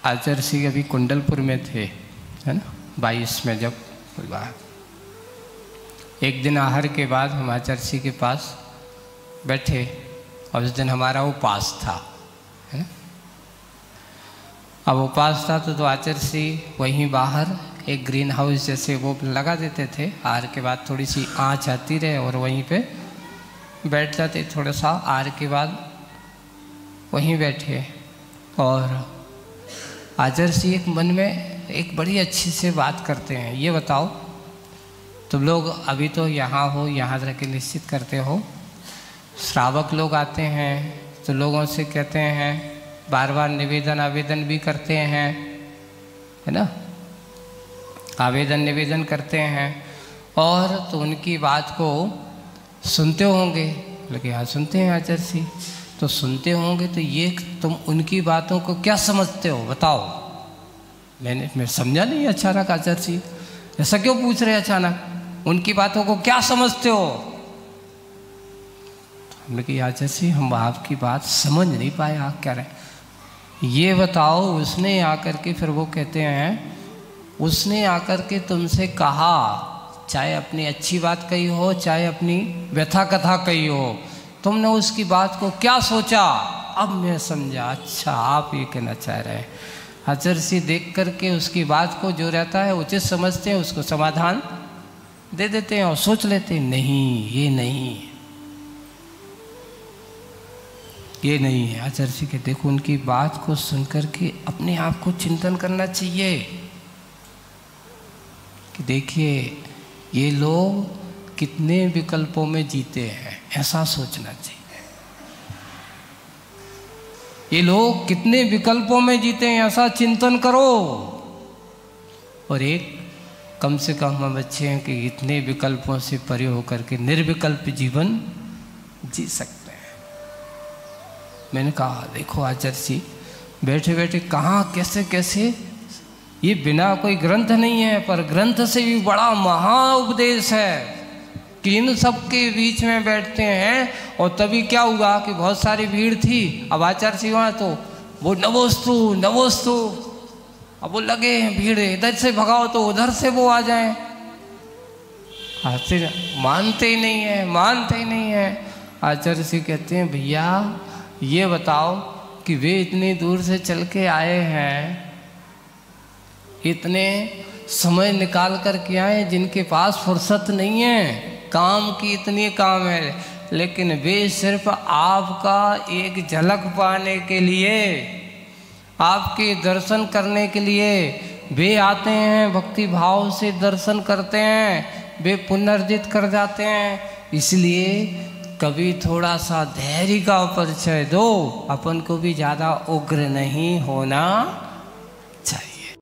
आचार्य सिंह अभी कुंडलपुर में थे, है ना, 22 में जब बाहर। एक दिन आहार के बाद हम आचार्य सिंह के पास बैठे और उस दिन हमारा उपास था, है ना। अब उपास था तो आचार्य सिंह वहीं बाहर एक ग्रीन हाउस जैसे वो लगा देते थे, आहार के बाद थोड़ी सी आँच आती रहे और वहीं पे बैठ जाते, थोड़ा सा आहार के बाद वहीं बैठे। और आचार्य सिंह एक मन में एक बड़ी अच्छी से बात करते हैं, ये बताओ तुम लोग अभी तो यहाँ हो, यहाँ रह के निश्चित करते हो, श्रावक लोग आते हैं तो लोगों से कहते हैं, बार बार निवेदन आवेदन भी करते हैं, है ना, आवेदन निवेदन करते हैं, और तो उनकी बात को सुनते होंगे। लेकिन हाँ सुनते हैं आचार्य सिंह, तो सुनते होंगे तो ये तुम उनकी बातों को क्या समझते हो बताओ। मैं समझा नहीं अचानक आचार्य सिंह, ऐसा क्यों पूछ रहे अचानक, उनकी बातों को क्या समझते हो। हमने कहा आचार्य सिंह हम आपकी बात समझ नहीं पाए, आप कह रहे ये बताओ। उसने आकर के फिर वो कहते हैं, उसने आकर के तुमसे कहा, चाहे अपनी अच्छी बात कही हो चाहे अपनी व्यथा कथा कही हो, तुमने उसकी बात को क्या सोचा। अब मैं समझा, अच्छा आप ये कहना चाह रहे हैं। आचार्य सिंह देख करके उसकी बात को जो रहता है उचित समझते हैं, उसको समाधान दे देते हैं और सोच लेते हैं नहीं ये नहीं, ये नहीं है। आचार्य सिंह के देखो उनकी बात को सुनकर के अपने आप को चिंतन करना चाहिए कि देखिए ये लोग कितने विकल्पों में जीते हैं, ऐसा सोचना चाहिए। ये लोग कितने विकल्पों में जीते हैं ऐसा चिंतन करो। और एक कम से कम हम बच्चे हैं कि इतने विकल्पों से परे होकर के निर्विकल्प जीवन जी सकते हैं। मैंने कहा देखो आचार्य जी बैठे बैठे कहाँ कैसे कैसे, ये बिना कोई ग्रंथ नहीं है पर ग्रंथ से भी बड़ा महा उपदेश है कि इन सब के बीच में बैठते हैं। और तभी क्या हुआ कि बहुत सारी भीड़ थी, अब आचार्य सिंह वहाँ तो वो नवोस्तु नवोस्तु, अब वो लगे हैं भीड़, इधर से भगाओ तो उधर से वो आ जाए, मानते ही नहीं है, मानते ही नहीं है। आचार्य सिंह कहते हैं भैया ये बताओ कि वे इतनी दूर से चल के आए हैं, इतने समय निकाल कर के आए जिनके पास फुर्सत नहीं है, काम की इतनी काम है, लेकिन वे सिर्फ आपका एक झलक पाने के लिए, आपके दर्शन करने के लिए वे आते हैं, भक्ति भाव से दर्शन करते हैं, वे पुनर्जित कर जाते हैं। इसलिए कभी थोड़ा सा धैर्य का परिचय दो, अपन को भी ज़्यादा उग्र नहीं होना